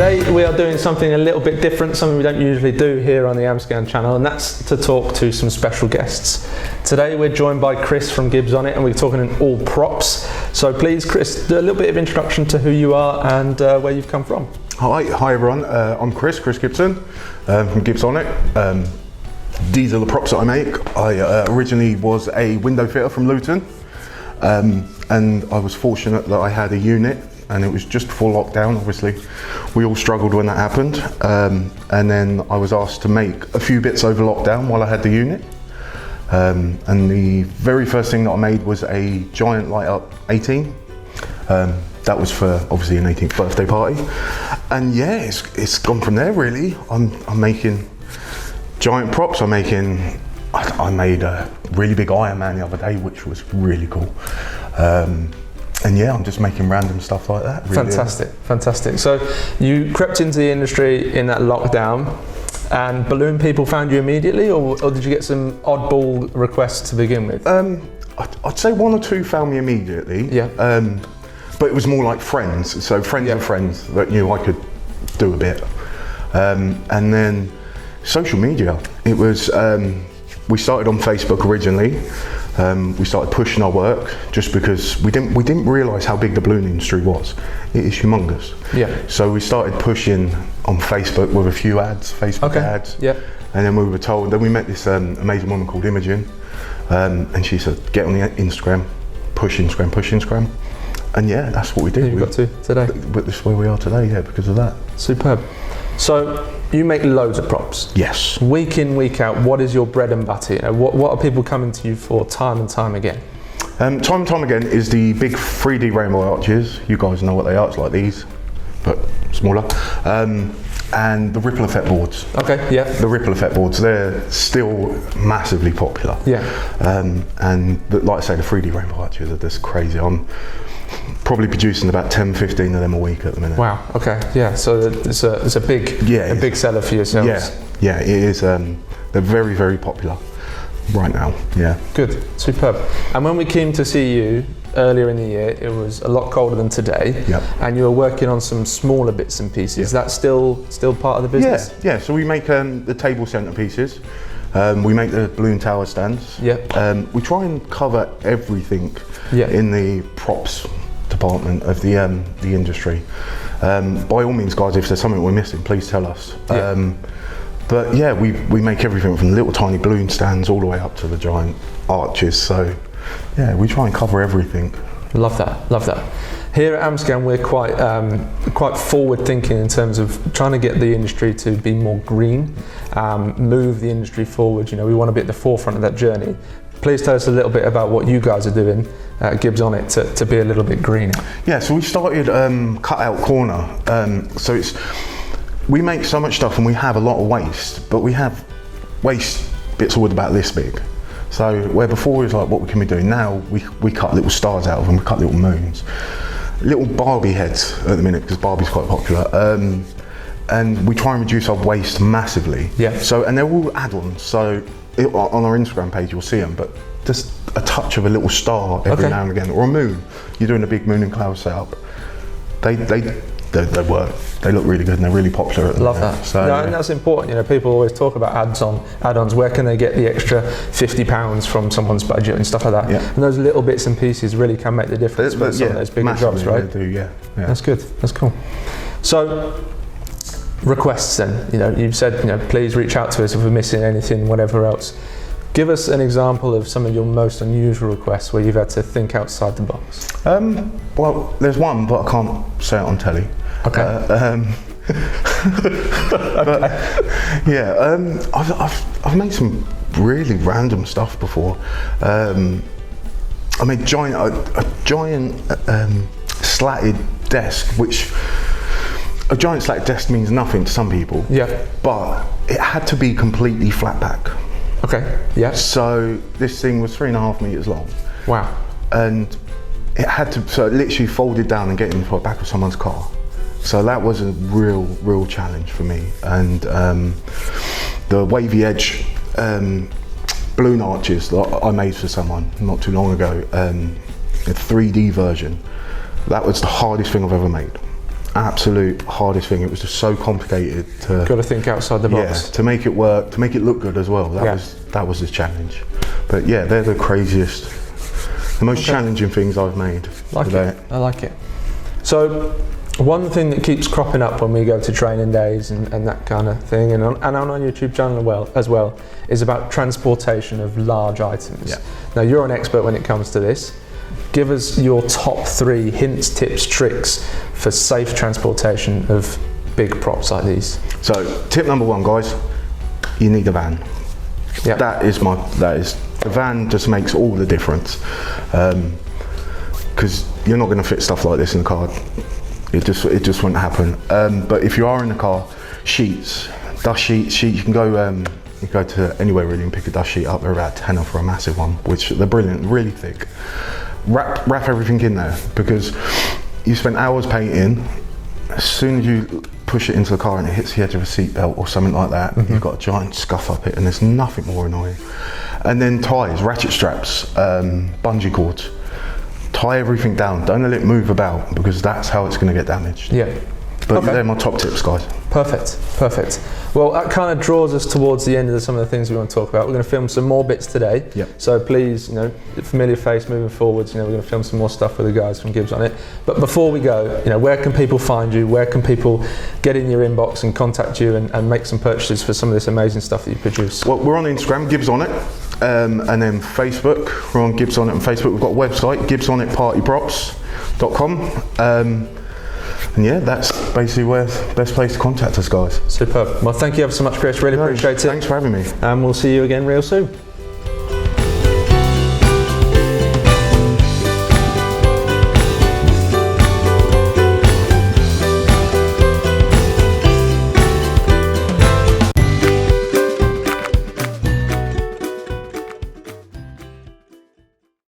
Today we are doing something a little bit different, something we don't usually do here on the Amscan channel, and that's to talk to some special guests. Today we're joined by Chris from GibsOnIt, and we're talking in all props. So please, Chris, do a little bit of introduction to who you are and where you've come from. Hi everyone, I'm Chris Gibson from GibsOnIt. These are the props that I make. I originally was a window fitter from Luton, and I was fortunate that I had a unit, and it was just before lockdown. Obviously we all struggled when that happened, and then I was asked to make a few bits over lockdown while I had the unit, and the very first thing that I made was a giant light up 18. That was for obviously an 18th birthday party, and yeah, it's gone from there really. I'm making giant props. I made a really big Iron Man the other day, which was really cool. And yeah, I'm just making random stuff like that. Really. Fantastic. So you crept into the industry in that lockdown, and balloon people found you immediately, or did you get some oddball requests to begin with? I'd say one or two found me immediately. Yeah. But it was more like friends. So friends of friends that knew I could do a bit. And then social media. It was, we started on Facebook originally. We started pushing our work just because we didn't realise how big the balloon industry was. It is humongous. Yeah. So we started pushing on Facebook with a few ads, Facebook ads. Yeah. And then we were told, then we met this amazing woman called Imogen, and she said, get on the Instagram, push Instagram. And yeah, that's what we did. We got to today. But this is where we are today, yeah, because of that. Superb. So you make loads of props. Yes. Week in, week out, what is your bread and butter? You know, what are people coming to you for time and time again? Time and time again is the big 3D rainbow arches. You guys know what they are, it's like these, but smaller. And the ripple effect boards. Okay, yeah. The ripple effect boards, they're still massively popular. Yeah. Like I say, the 3D rainbow arches are just crazy. I'm probably producing about 10, 15 of them a week at the minute. Wow, okay, yeah, so it's a big seller for yourselves. Yeah, it is, they're very, very popular right now, yeah. Good, superb. And when we came to see you earlier in the year, it was a lot colder than today. Yep. And you were working on some smaller bits and pieces. Is that still part of the business? Yeah, so we make the table centerpieces. We make the balloon tower stands. Yep. We try and cover everything in the props department of the industry. By all means, guys, if there's something we're missing, please tell us. But yeah, we make everything from little tiny balloon stands all the way up to the giant arches. So yeah, we try and cover everything. Love that. Here at Amscan, we're quite forward thinking in terms of trying to get the industry to be more green, move the industry forward. You know, we want to be at the forefront of that journey. Please tell us a little bit about what you guys are doing at GibsOnIt to be a little bit greener. Yeah, so we started Cut Out Corner. So we make so much stuff and we have a lot of waste, but we have waste bits all about this big. So where before it was like, what can we do? Now we cut little stars out of them, we cut little moons. Little Barbie heads at the minute, because Barbie's quite popular. And we try and reduce our waste massively. Yeah. So, and they're all add-ons. So on our Instagram page, you'll see them, but just a touch of a little star every now and again, or a moon. You're doing a big moon and cloud setup. They work. They look really good and they're really popular at the moment. Love that. So, no, and that's important. You know, people always talk about add-ons. Where can they get the extra £50 from someone's budget and stuff like that? Yeah. And those little bits and pieces really can make the difference with some of those bigger jobs, right? They do, yeah. That's good. That's cool. So, requests then. You know, you've said, you know, please reach out to us if we're missing anything, whatever else. Give us an example of some of your most unusual requests where you've had to think outside the box. Well, there's one, but I can't say it on telly. Okay. I've made some really random stuff before. I made a giant slatted desk, which a giant slatted desk means nothing to some people. Yeah. But it had to be completely flat pack. Okay. Yeah. So this thing was 3.5 meters long. Wow. And it had to, so it literally folded down and get into the back of someone's car. So that was a real challenge for me. And the wavy edge balloon arches that I made for someone not too long ago, a 3D version, that was the hardest thing I've ever made. absolute hardest thing. It was just so complicated to. Got to think outside the box. Yeah, to make it work, to make it look good as well. That was the challenge. But yeah, they're the craziest, the most challenging things I've made. I like it. So, one thing that keeps cropping up when we go to training days and that kind of thing, and on our YouTube channel as well, is about transportation of large items. Yeah. Now, you're an expert when it comes to this. Give us your top 3 hints, tips, tricks for safe transportation of big props like these. So, tip number 1, guys, you need a van. Yeah. The van just makes all the difference. Because you're not going to fit stuff like this in the car. It just won't happen. But if you are in the car, dust sheets, you can go to anywhere really and pick a dust sheet up. They're about £10 for a massive one, which they're brilliant, really thick. Wrap everything in there, because you spend hours painting. As soon as you push it into the car and it hits the edge of a seat belt or something like that, you've got a giant scuff up it, and there's nothing more annoying. And then ties, ratchet straps, bungee cords. Tie everything down, don't let it move about, because that's how it's going to get damaged. Yeah. But they're my top tips, guys. Perfect. Well, that kind of draws us towards the end of some of the things we want to talk about. We're going to film some more bits today. Yep. So please, familiar face moving forwards, we're going to film some more stuff with the guys from GibsOnIt. But before we go, where can people find you? Where can people get in your inbox and contact you and make some purchases for some of this amazing stuff that you produce? Well, we're on Instagram, GibsOnIt, and then Facebook. We're on GibsOnIt on Facebook. We've got a website, GibsOnItPartyProps.com. And yeah, that's basically where the best place to contact us, guys. Superb. Well, thank you ever so much, Chris. Really appreciate it. Thanks for having me. And we'll see you again real soon.